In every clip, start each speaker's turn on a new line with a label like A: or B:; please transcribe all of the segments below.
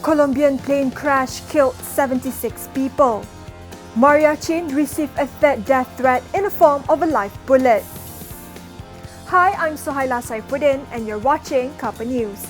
A: Colombian plane crash killed 76 people. Mariachin received a third death threat in the form of a live bullet. Hi, I'm Suhaila Saifuddin and you're watching Cuppa News.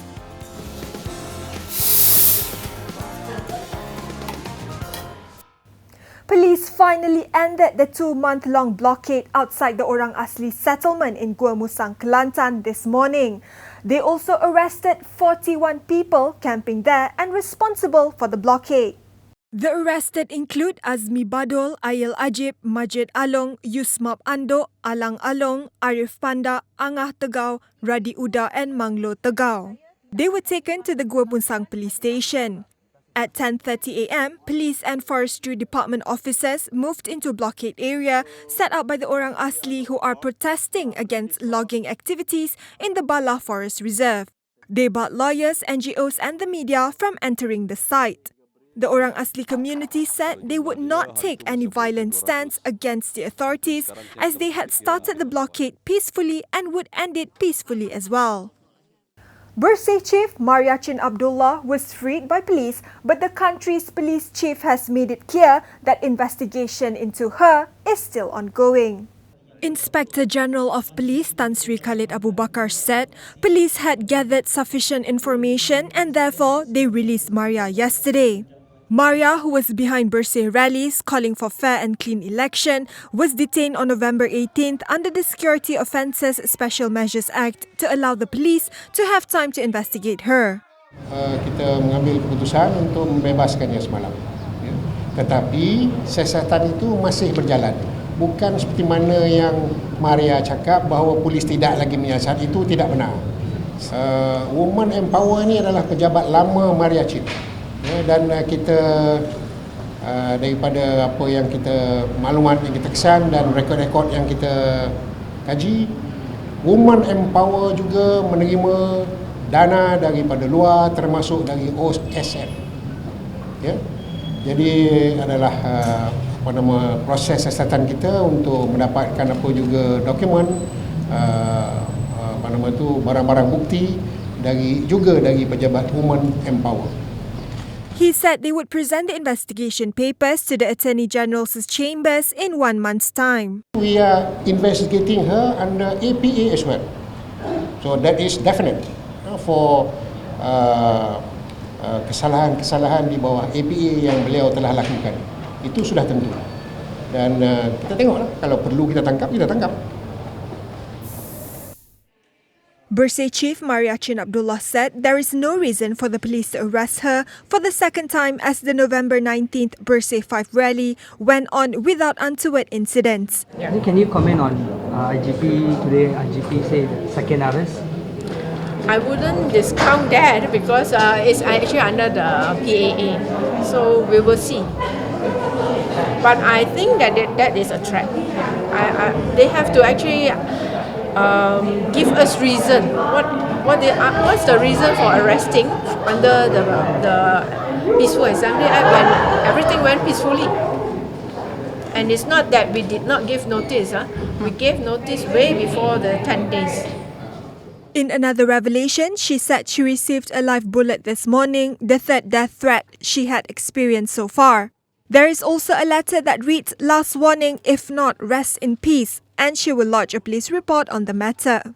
A: Police finally ended the 2-month-long blockade outside the Orang Asli settlement in Gua Musang, Kelantan this morning. They also arrested 41 people camping there and responsible for the blockade. The arrested include Azmi Badol, Ayel Ajib, Majid Along, Yusmap Ando, Alang Along, Arif Panda, Angah Tegau, Radi Uda and Manglo Tegau. They were taken to the Gua Musang police station. At 10:30 a.m., police and forestry department officers moved into a blockade area set up by the Orang Asli who are protesting against logging activities in the Bala Forest Reserve. They barred lawyers, NGOs and the media from entering the site. The Orang Asli community said they would not take any violent stance against the authorities as they had started the blockade peacefully and would end it peacefully as well. Bersih Chief Mariachin Abdullah was freed by police, but the country's police chief has made it clear that investigation into her is still ongoing. Inspector General of Police Tan Sri Khalid Abu Bakar said police had gathered sufficient information and therefore they released Maria yesterday. Maria, who was behind Bersih rallies calling for fair and clean election, was detained on November 18th under the Security Offences Special Measures Act to allow the police to have time to investigate her.
B: Kita mengambil keputusan untuk membebaskannya semalam. Ya. Tetapi siasatan itu masih berjalan. Bukan seperti mana yang Maria cakap bahawa polis tidak lagi menyiasat, itu tidak benar. Woman Empower ini adalah pejabat lama Mariachin. Ya, dan kita daripada apa yang kita maklumat yang kita kesan dan rekod-rekod yang kita kaji, Women Empower juga menerima dana daripada luar termasuk dari OSF. Ya. Jadi adalah proses siasatan kita untuk mendapatkan apa juga dokumen barang-barang bukti dari pejabat Women Empower.
A: He said they would present the investigation papers to the Attorney General's chambers in 1 month's time.
B: We are investigating her under APA as well. So that is definite for kesalahan-kesalahan di bawah APA yang beliau telah lakukan. Itu sudah tentu. Dan kita tengoklah, kalau perlu kita tangkap, kita tangkap.
A: Bersih Chief Mariachin Abdullah said there is no reason for the police to arrest her for the second time as the November 19th Bersih 5 rally went on without untoward incidents.
C: Yeah. Can you comment on IGP today? IGP said second arrest.
D: I wouldn't discount that because it's actually under the PAA, so we will see. But I think that is a threat. They have to actually give us reason. What's the reason for arresting under the Peaceful Assembly Act when everything went peacefully? And it's not that we did not give notice. We gave notice way before the 10 days.
A: In another revelation, she said she received a live bullet this morning, the third death threat she had experienced so far. There is also a letter that reads, "Last warning, if not, rest in peace," and she will lodge a police report on the matter.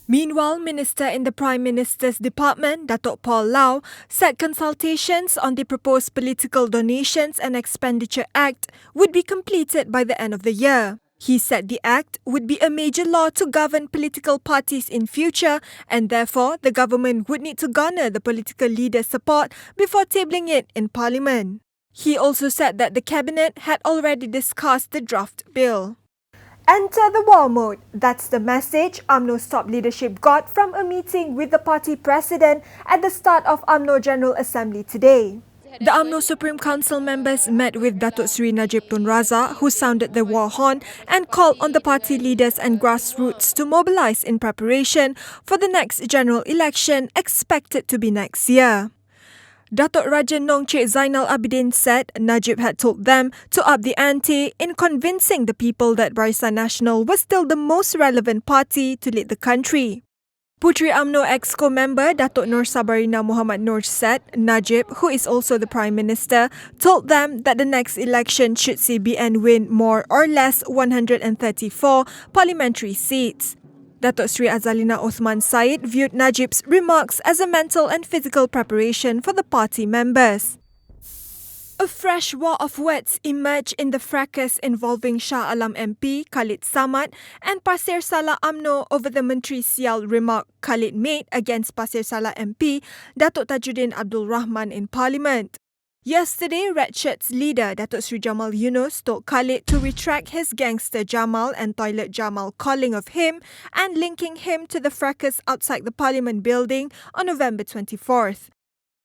A: Meanwhile, Minister in the Prime Minister's Department, Datuk Paul Lau, said consultations on the proposed Political Donations and Expenditure Act would be completed by the end of the year. He said the act would be a major law to govern political parties in future and therefore the government would need to garner the political leaders' support before tabling it in Parliament. He also said that the Cabinet had already discussed the draft bill. Enter the war mode. That's the message UMNO's top leadership got from a meeting with the party president at the start of UMNO General Assembly today. The UMNO Supreme Council members met with Datuk Seri Najib Tun Razak, who sounded the war horn and called on the party leaders and grassroots to mobilise in preparation for the next general election expected to be next year. Datuk Raja Nong Cik Zainal Abidin said Najib had told them to up the ante in convincing the people that Barisan Nasional was still the most relevant party to lead the country. Puteri UMNO Exco member Datuk Nur Sabarina Muhammad Nur said Najib, who is also the Prime Minister, told them that the next election should see BN win more or less 134 parliamentary seats. Datuk Sri Azalina Osman Said viewed Najib's remarks as a mental and physical preparation for the party members. A fresh war of words emerged in the fracas involving Shah Alam MP Khalid Samad and Pasir Salah UMNO over the Menteri Sial remark Khalid made against Pasir Salah MP Datuk Tajuddin Abdul Rahman in Parliament. Yesterday, Red Shirts leader Datuk Sri Jamal Yunus told Khalid to retract his gangster Jamal and toilet Jamal calling of him and linking him to the fracas outside the Parliament building on November 24th.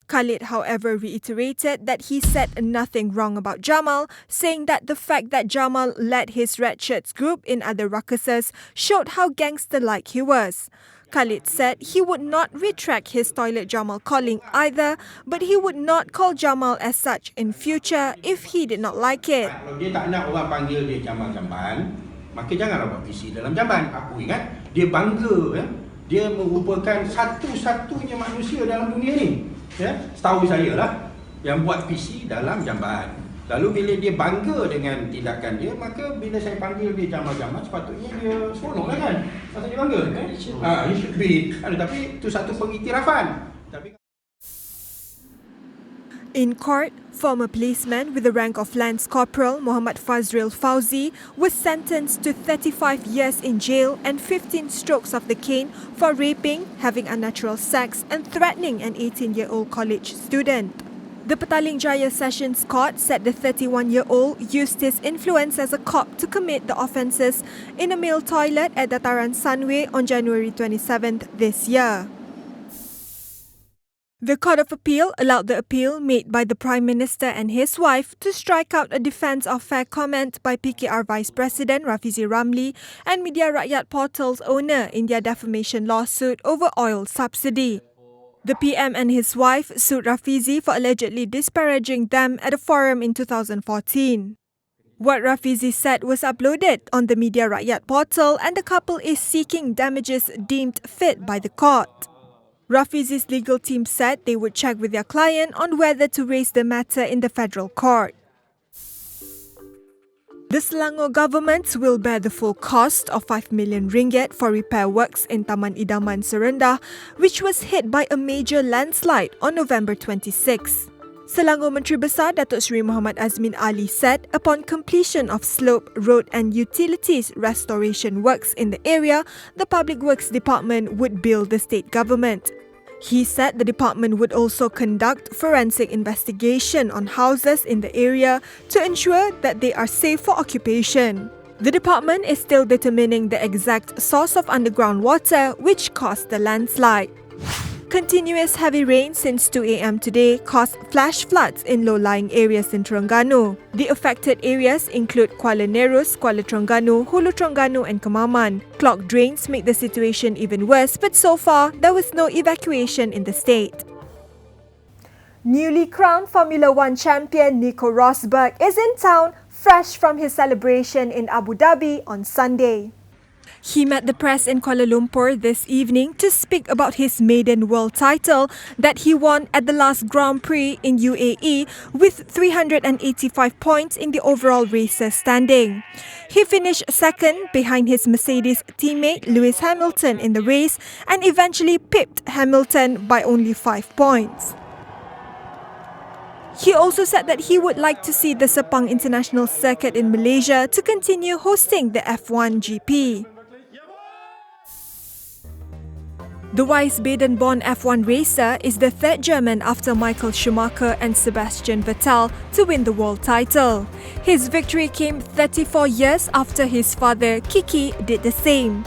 A: Khalid, however, reiterated that he said nothing wrong about Jamal, saying that the fact that Jamal led his Red Shirts group in other ruckuses showed how gangster-like he was. Khalid said he would not retract his toilet Jamal calling either, but he would not call Jamal as such in future if he did not like it.
E: Kalau dia tak nak orang panggil dia Jamal Jamban, maka janganlah buat visi dalam jamban. Aku ingat dia bangga, dia merupakan satu-satunya manusia dalam dunia ni. Setahu saya lah yang buat PC dalam jamban. Lalu bila dia bangga dengan tindakan dia, maka bila saya panggil dia Jamal-Jamal, sepatutnya dia seronok lah kan? Masa dia bangga, he should be. Tapi itu satu pengiktirafan.
A: In court, former policeman with the rank of Lance Corporal Muhammad Fazril Fauzi was sentenced to 35 years in jail and 15 strokes of the cane for raping, having unnatural sex and threatening an 18-year-old college student. The Petaling Jaya Sessions Court said the 31-year-old used his influence as a cop to commit the offences in a male toilet at Dataran Sunway on January 27th this year. The Court of Appeal allowed the appeal made by the Prime Minister and his wife to strike out a defence of fair comment by PKR Vice President Rafizi Ramli and Media Rakyat Portal's owner in their defamation lawsuit over oil subsidy. The PM and his wife sued Rafizi for allegedly disparaging them at a forum in 2014. What Rafizi said was uploaded on the Media Rakyat portal and the couple is seeking damages deemed fit by the court. Rafizi's legal team said they would check with their client on whether to raise the matter in the federal court. The Selangor government will bear the full cost of 5 million ringgit for repair works in Taman Idaman Serendah, which was hit by a major landslide on November 26. Selangor Menteri Besar Datuk Seri Muhammad Azmin Ali said upon completion of slope, road and utilities restoration works in the area, the Public Works Department would bill the state government. He said the department would also conduct forensic investigation on houses in the area to ensure that they are safe for occupation. The department is still determining the exact source of underground water which caused the landslide. Continuous heavy rain since 2 a.m. today caused flash floods in low-lying areas in Terengganu. The affected areas include Kuala Nerus, Kuala Terengganu, Hulu Terengganu and Kemaman. Clogged drains make the situation even worse, but so far, there was no evacuation in the state. Newly crowned Formula One champion Nico Rosberg is in town, fresh from his celebration in Abu Dhabi on Sunday. He met the press in Kuala Lumpur this evening to speak about his maiden world title that he won at the last Grand Prix in UAE with 385 points in the overall racer standing. He finished second behind his Mercedes teammate Lewis Hamilton in the race and eventually pipped Hamilton by only 5 points. He also said that he would like to see the Sepang International Circuit in Malaysia to continue hosting the F1 GP. The Wiesbaden-born F1 racer is the third German after Michael Schumacher and Sebastian Vettel to win the world title. His victory came 34 years after his father, Kiki, did the same.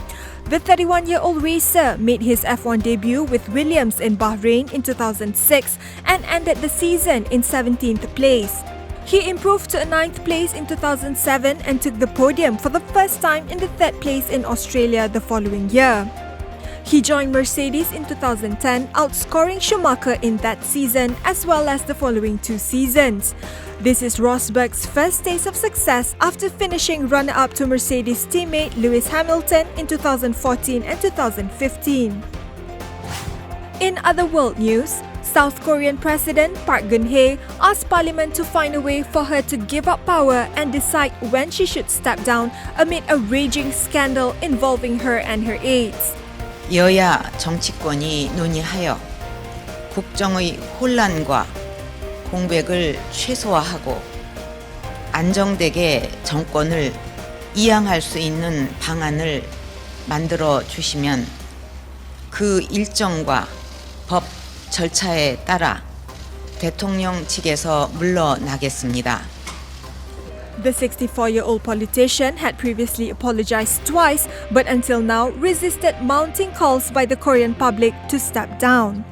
A: The 31-year-old racer made his F1 debut with Williams in Bahrain in 2006 and ended the season in 17th place. He improved to a 9th place in 2007 and took the podium for the first time in the 3rd place in Australia the following year. He joined Mercedes in 2010, outscoring Schumacher in that season as well as the following 2 seasons. This is Rosberg's first taste of success after finishing runner-up to Mercedes teammate Lewis Hamilton in 2014 and 2015. In other world news, South Korean President Park Geun-Hye asked Parliament to find a way for her to give up power and decide when she should step down amid a raging scandal involving her and her aides.
F: 여야 정치권이 논의하여 국정의 혼란과 공백을 최소화하고 안정되게 정권을 이양할 수 있는 방안을 만들어 주시면 그 일정과 법 절차에 따라 대통령 측에서 물러나겠습니다.
A: The 64-year-old politician had previously apologized twice, but until now resisted mounting calls by the Korean public to step down.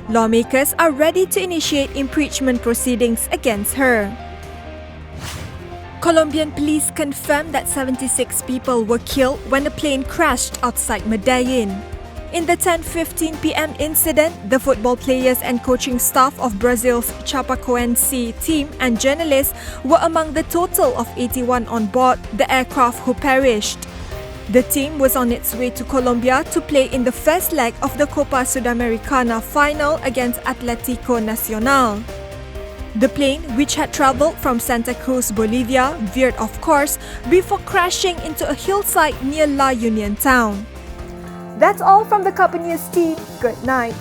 A: Lawmakers are ready to initiate impeachment proceedings against her. Colombian police confirmed that 76 people were killed when a plane crashed outside Medellin. In the 10:15 p.m. incident, the football players and coaching staff of Brazil's Chapecoense team and journalists were among the total of 81 on board the aircraft who perished. The team was on its way to Colombia to play in the first leg of the Copa Sudamericana final against Atlético Nacional. The plane, which had traveled from Santa Cruz, Bolivia, veered off course before crashing into a hillside near La Union town. That's all from the Cuppa News team. Good night.